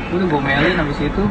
Udah gomelin habis itu.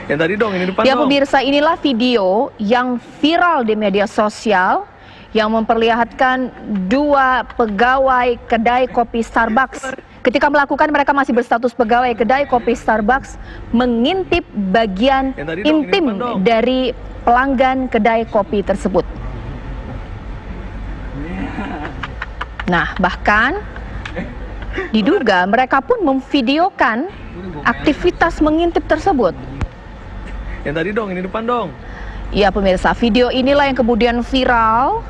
Yang tadi dong, ini depan Ya dong. pemirsa, inilah video yang viral di media sosial yang memperlihatkan dua pegawai kedai kopi Starbucks. Ketika melakukan, mereka masih berstatus pegawai kedai kopi Starbucks, mengintip bagian intim dari pelanggan kedai kopi tersebut. Nah, bahkan diduga mereka pun memvideokan aktivitas mengintip tersebut. Yang tadi dong, ini depan dong. Ya pemirsa, video inilah yang kemudian viral,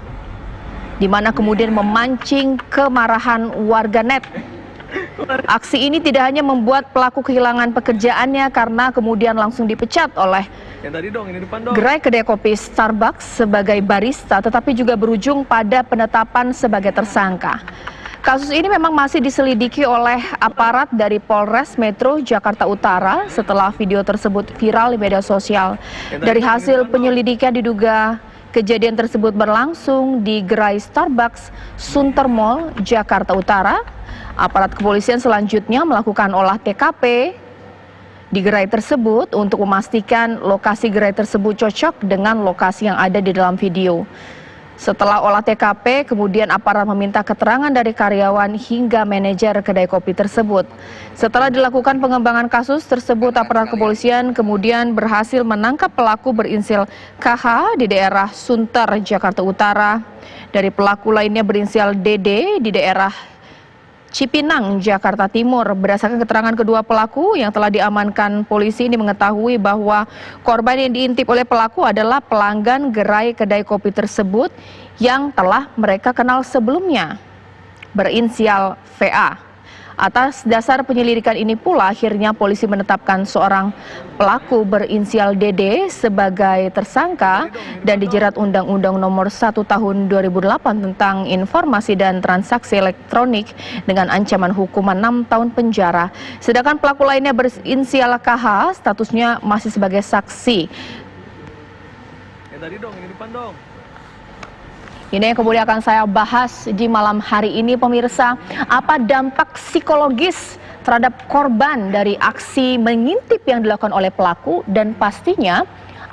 di mana kemudian memancing kemarahan warganet. Aksi ini tidak hanya membuat pelaku kehilangan pekerjaannya karena kemudian langsung dipecat oleh gerai kedai kopi Starbucks sebagai barista, tetapi juga berujung pada penetapan sebagai tersangka. Kasus ini memang masih diselidiki oleh aparat dari Polres Metro Jakarta Utara setelah video tersebut viral di media sosial. Dari hasil penyelidikan diduga kejadian tersebut berlangsung di gerai Starbucks Sunter Mall, Jakarta Utara. Aparat kepolisian selanjutnya melakukan olah TKP di gerai tersebut untuk memastikan lokasi gerai tersebut cocok dengan lokasi yang ada di dalam video. Setelah olah TKP, kemudian aparat meminta keterangan dari karyawan hingga manajer kedai kopi tersebut. Setelah dilakukan pengembangan kasus tersebut, aparat kepolisian kemudian berhasil menangkap pelaku berinisial KH di daerah Sunter, Jakarta Utara. Dari pelaku lainnya berinisial DD di daerah Cipinang, Jakarta Timur. Berdasarkan keterangan kedua pelaku yang telah diamankan polisi ini mengetahui bahwa korban yang diintip oleh pelaku adalah pelanggan gerai kedai kopi tersebut yang telah mereka kenal sebelumnya, berinisial VA. Atas dasar penyelidikan ini pula akhirnya polisi menetapkan seorang pelaku berinisial DD sebagai tersangka dan dijerat Undang-Undang Nomor 1 Tahun 2008 tentang Informasi dan Transaksi Elektronik dengan ancaman hukuman 6 tahun penjara. Sedangkan pelaku lainnya berinisial KH statusnya masih sebagai saksi. Yang tadi dong, ini depan dong. Ini yang kemudian akan saya bahas di malam hari ini pemirsa. Apa dampak psikologis terhadap korban dari aksi mengintip yang dilakukan oleh pelaku, dan pastinya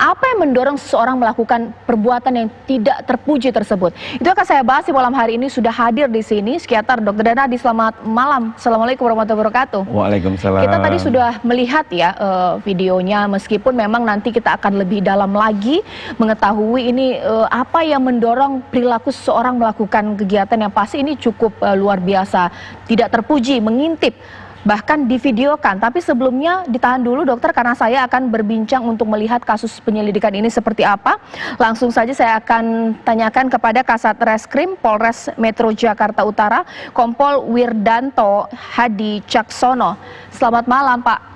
apa yang mendorong seseorang melakukan perbuatan yang tidak terpuji tersebut. Itu akan saya bahas di malam hari ini. Sudah hadir di sini psikiater Dr. Danadi. Selamat malam. Assalamualaikum warahmatullahi wabarakatuh. Waalaikumsalam. Kita tadi sudah melihat ya videonya, meskipun memang nanti kita akan lebih dalam lagi mengetahui ini apa yang mendorong perilaku seseorang melakukan kegiatan yang pasti ini cukup luar biasa, tidak terpuji, mengintip, bahkan divideokan. Tapi sebelumnya ditahan dulu dokter, karena saya akan berbincang untuk melihat kasus penyelidikan ini seperti apa. Langsung saja saya akan tanyakan kepada Kasat Reskrim Polres Metro Jakarta Utara, Kompol Wirdanto Hadi Caksono. Selamat malam Pak.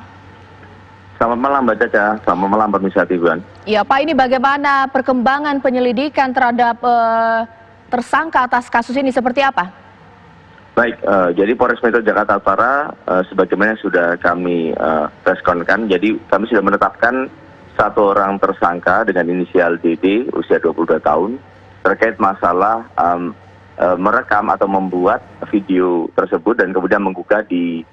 Selamat malam Mbak Caca, selamat malam pemirsa TV. Ya Pak, ini bagaimana perkembangan penyelidikan terhadap tersangka atas kasus ini, seperti apa? Baik, jadi Polres Metro Jakarta Utara sebagaimana sudah kami reskonkan, jadi kami sudah menetapkan satu orang tersangka dengan inisial DD usia 22 tahun terkait masalah merekam atau membuat video tersebut dan kemudian menggugah di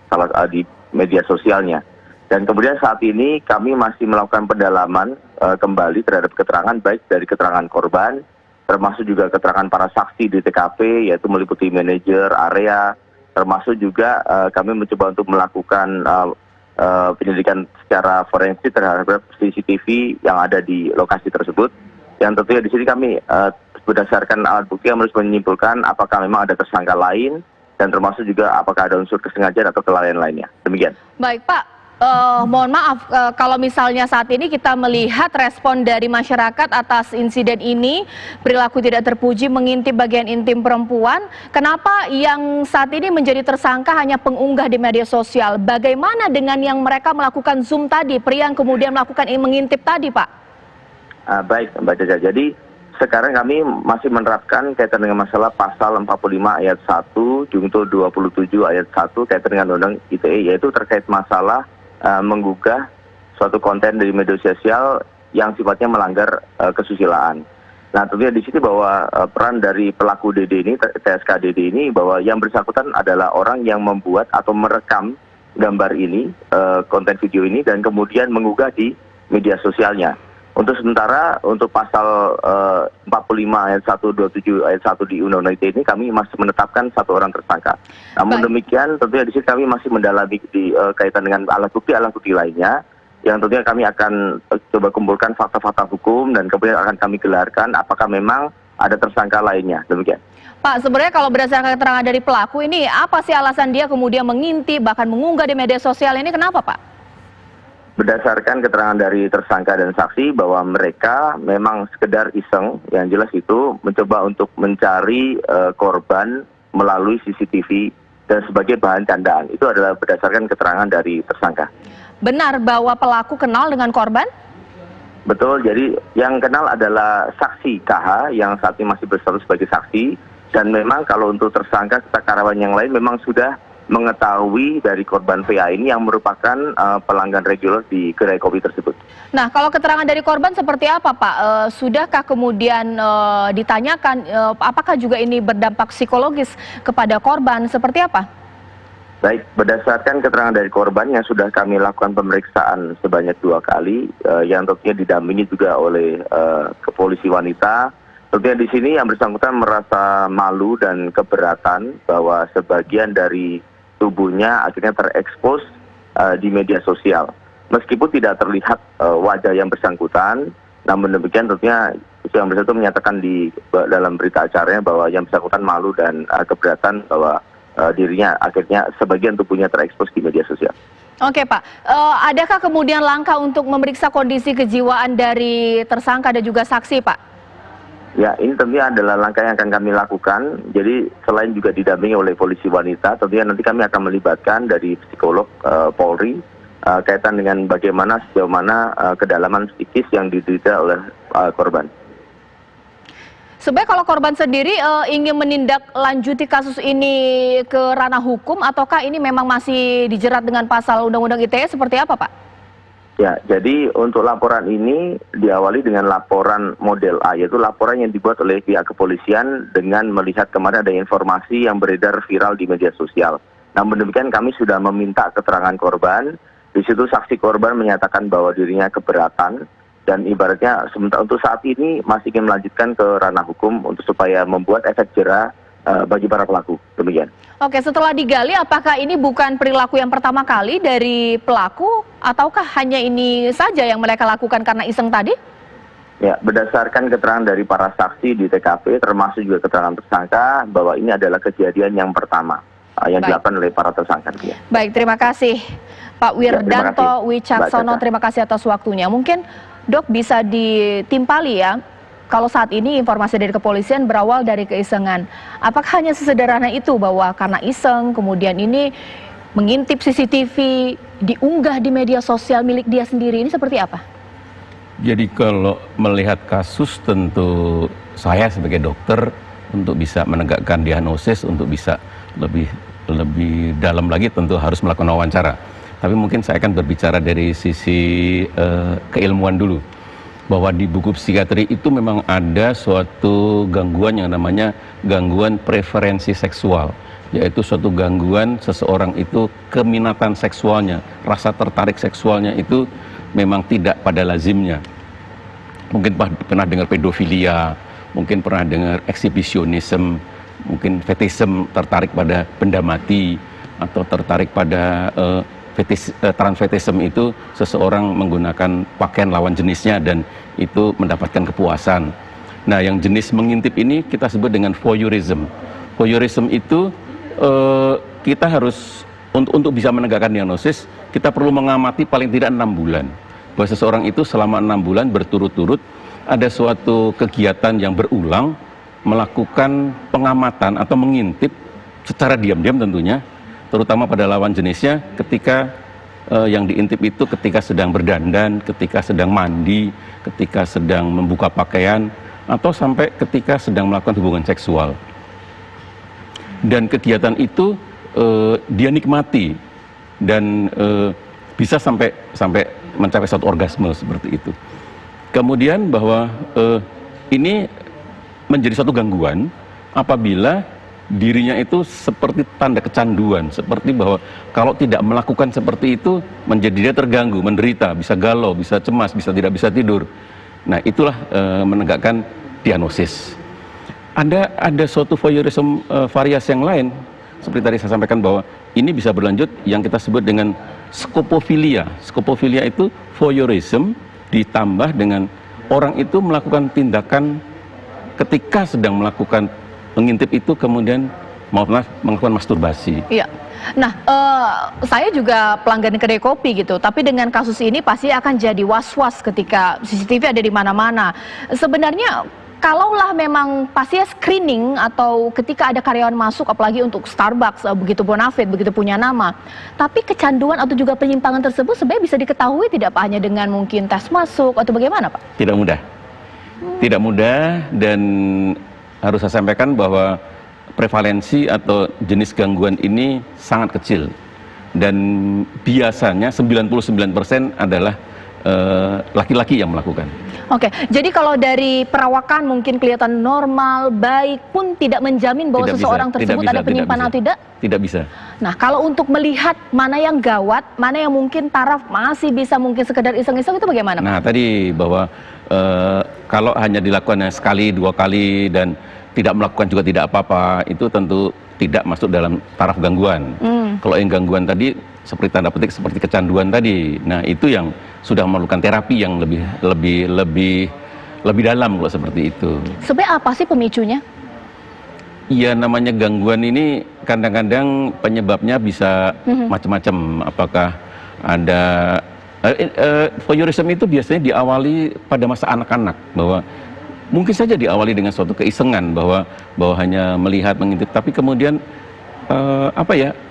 media sosialnya. Dan kemudian saat ini kami masih melakukan pendalaman kembali terhadap keterangan, baik dari keterangan korban, termasuk juga keterangan para saksi di TKP, yaitu meliputi manajer area, termasuk juga kami mencoba untuk melakukan penyelidikan secara forensik terhadap CCTV yang ada di lokasi tersebut. Yang tentunya di sini kami berdasarkan alat bukti yang harus menyimpulkan apakah memang ada tersangka lain, dan termasuk juga apakah ada unsur kesengajaan atau kelalaian lainnya. Demikian. Baik Pak. Mohon maaf, kalau misalnya saat ini kita melihat respon dari masyarakat atas insiden ini, perilaku tidak terpuji, mengintip bagian intim perempuan, kenapa yang saat ini menjadi tersangka hanya pengunggah di media sosial? Bagaimana dengan yang mereka melakukan Zoom tadi, pria yang kemudian melakukan mengintip tadi Pak? Baik Mbak Caca, jadi sekarang kami masih menerapkan kaitan dengan masalah pasal 45 ayat 1, Junto 27 ayat 1 kaitan dengan Undang ITE, yaitu terkait masalah menggugah suatu konten dari media sosial yang sifatnya melanggar kesusilaan. Nah, tentunya di sini bahwa peran dari pelaku DD ini, TSK DD ini, bahwa yang bersangkutan adalah orang yang membuat atau merekam gambar ini, konten video ini, dan kemudian mengunggah di media sosialnya. Untuk sementara, untuk pasal 45 ayat 127 ayat 1 di Undang-Undang ITE ini kami masih menetapkan satu orang tersangka. Namun demikian, tentunya di sini kami masih mendalami di kaitan dengan alat bukti lainnya, yang tentunya kami akan coba kumpulkan fakta-fakta hukum dan kemudian akan kami gelarkan apakah memang ada tersangka lainnya. Demikian. Pak, sebenarnya kalau berdasarkan keterangan dari pelaku ini, apa sih alasan dia kemudian mengintip, bahkan mengunggah di media sosial ini, kenapa Pak? Berdasarkan keterangan dari tersangka dan saksi bahwa mereka memang sekedar iseng, yang jelas itu mencoba untuk mencari korban melalui CCTV dan sebagai bahan candaan. Itu adalah berdasarkan keterangan dari tersangka. Benar bahwa pelaku kenal dengan korban? Betul, jadi yang kenal adalah saksi KH yang saat ini masih berstatus sebagai saksi. Dan memang kalau untuk tersangka serta karyawan yang lain memang sudah mengetahui dari korban PA ini yang merupakan pelanggan reguler di kedai kopi tersebut. Nah, kalau keterangan dari korban seperti apa Pak? Sudahkah kemudian ditanyakan apakah juga ini berdampak psikologis kepada korban? Seperti apa? Baik, berdasarkan keterangan dari korban yang sudah kami lakukan pemeriksaan sebanyak 2 kali, yang tentunya didampingi juga oleh polisi wanita. Tentunya di sini yang bersangkutan merasa malu dan keberatan bahwa sebagian dari tubuhnya akhirnya terekspos di media sosial. Meskipun tidak terlihat wajah yang bersangkutan, namun demikian tentunya yang bersangkutan menyatakan di dalam berita acaranya bahwa yang bersangkutan malu dan keberatan bahwa dirinya akhirnya sebagian tubuhnya terekspos di media sosial. Oke Pak, adakah kemudian langkah untuk memeriksa kondisi kejiwaan dari tersangka dan juga saksi Pak? Ya, ini tentunya adalah langkah yang akan kami lakukan. Jadi selain juga didampingi oleh polisi wanita, tentunya nanti kami akan melibatkan dari psikolog Polri kaitan dengan bagaimana sejauh mana kedalaman psikis yang diderita oleh korban. Sebenarnya kalau korban sendiri ingin menindaklanjuti kasus ini ke ranah hukum, ataukah ini memang masih dijerat dengan pasal Undang-Undang ITE seperti apa Pak? Ya, jadi untuk laporan ini diawali dengan laporan model A, yaitu laporan yang dibuat oleh pihak kepolisian dengan melihat kemarin ada informasi yang beredar viral di media sosial. Namun demikian kami sudah meminta keterangan korban, di situ saksi korban menyatakan bahwa dirinya keberatan, dan ibaratnya sementara untuk saat ini masih ingin melanjutkan ke ranah hukum untuk supaya membuat efek jera bagi para pelaku. Demikian. Oke, setelah digali, apakah ini bukan perilaku yang pertama kali dari pelaku, ataukah hanya ini saja yang mereka lakukan karena iseng tadi? Ya, berdasarkan keterangan dari para saksi di TKP, termasuk juga keterangan tersangka, bahwa ini adalah kejadian yang pertama yang dilakukan oleh para tersangka. Ya. Baik, terima kasih Pak Wirdanto Wicaksono, terima kasih atas waktunya. Mungkin Dok bisa ditimpali ya, kalau saat ini informasi dari kepolisian berawal dari keisengan. Apakah hanya sesederhana itu bahwa karena iseng kemudian ini mengintip CCTV, diunggah di media sosial milik dia sendiri, ini seperti apa? Jadi kalau melihat kasus tentu saya sebagai dokter untuk bisa menegakkan diagnosis, untuk bisa lebih dalam lagi tentu harus melakukan wawancara. Tapi mungkin saya akan berbicara dari sisi keilmuan dulu. Bahwa di buku psikiatri itu memang ada suatu gangguan yang namanya gangguan preferensi seksual, yaitu suatu gangguan seseorang itu keminatan seksualnya, rasa tertarik seksualnya itu memang tidak pada lazimnya. Mungkin pernah dengar pedofilia, mungkin pernah dengar eksibisionisme, mungkin fetishem, tertarik pada benda mati, atau tertarik pada transfetism itu seseorang menggunakan pakaian lawan jenisnya dan itu mendapatkan kepuasan. Nah, yang jenis mengintip ini kita sebut dengan voyeurism. Voyeurism itu kita harus untuk bisa menegakkan diagnosis, kita perlu mengamati paling tidak 6 bulan. Bahwa seseorang itu selama 6 bulan berturut-turut ada suatu kegiatan yang berulang melakukan pengamatan atau mengintip secara diam-diam tentunya, terutama pada lawan jenisnya ketika yang diintip itu ketika sedang berdandan, ketika sedang mandi, ketika sedang membuka pakaian, atau sampai ketika sedang melakukan hubungan seksual. Dan kegiatan itu dia nikmati dan bisa sampai mencapai suatu orgasme seperti itu. Kemudian bahwa ini menjadi suatu gangguan apabila dirinya itu seperti tanda kecanduan, seperti bahwa kalau tidak melakukan seperti itu menjadi dia terganggu, menderita, bisa galau, bisa cemas, bisa tidak bisa tidur. Nah, itulah menegakkan diagnosis. Ada suatu voyeurism variasi yang lain, seperti tadi saya sampaikan bahwa ini bisa berlanjut yang kita sebut dengan scopofilia. Scopofilia itu voyeurism ditambah dengan orang itu melakukan tindakan ketika sedang melakukan mengintip itu kemudian melakukan masturbasi. Iya. Nah, saya juga pelanggan kedai kopi gitu, tapi dengan kasus ini pasti akan jadi was-was ketika CCTV ada di mana-mana. Sebenarnya kalaulah memang pasti screening atau ketika ada karyawan masuk, apalagi untuk Starbucks, begitu bonafit, begitu punya nama, tapi kecanduan atau juga penyimpangan tersebut sebenarnya bisa diketahui tidak Pak, hanya dengan mungkin tes masuk atau bagaimana Pak? Tidak mudah. Tidak mudah, dan harus saya sampaikan bahwa prevalensi atau jenis gangguan ini sangat kecil. Dan biasanya 99% adalah laki-laki yang melakukan. Oke, jadi kalau dari perawakan mungkin kelihatan normal, baik pun tidak menjamin bahwa Tidak seseorang bisa, tersebut ada penyimpangan atau tidak? Tidak bisa. Nah, kalau untuk melihat mana yang gawat, mana yang mungkin taraf masih bisa mungkin sekedar iseng-iseng, itu bagaimana Pak? Nah, tadi bahwa kalau hanya dilakukan sekali, 2 kali dan tidak melakukan juga tidak apa-apa, itu tentu tidak masuk dalam taraf gangguan. Kalau yang gangguan tadi seperti tanda petik seperti kecanduan tadi. Nah, itu yang sudah memerlukan terapi yang lebih dalam kalau seperti itu. Sebenarnya apa sih pemicunya? Iya, namanya gangguan ini kadang-kadang penyebabnya bisa macam-macam. Apakah ada voyeurism itu biasanya diawali pada masa anak-anak, bahwa mungkin saja diawali dengan suatu keisengan bahwa hanya melihat, mengintip, tapi kemudian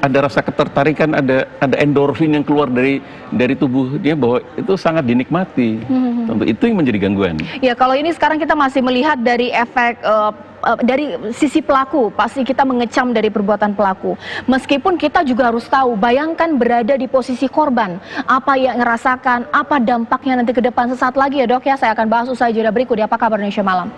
ada rasa ketertarikan, ada endorfin yang keluar dari tubuh dia bahwa itu sangat dinikmati. Tentu itu yang menjadi gangguan. Ya, kalau ini sekarang kita masih melihat dari efek dari sisi pelaku, pasti kita mengecam dari perbuatan pelaku. Meskipun kita juga harus tahu, bayangkan berada di posisi korban, apa yang ngerasakan, apa dampaknya nanti ke depan. Sesaat lagi ya Dok ya, saya akan bahas usai jeda berikut di Apa Kabar Indonesia Malam.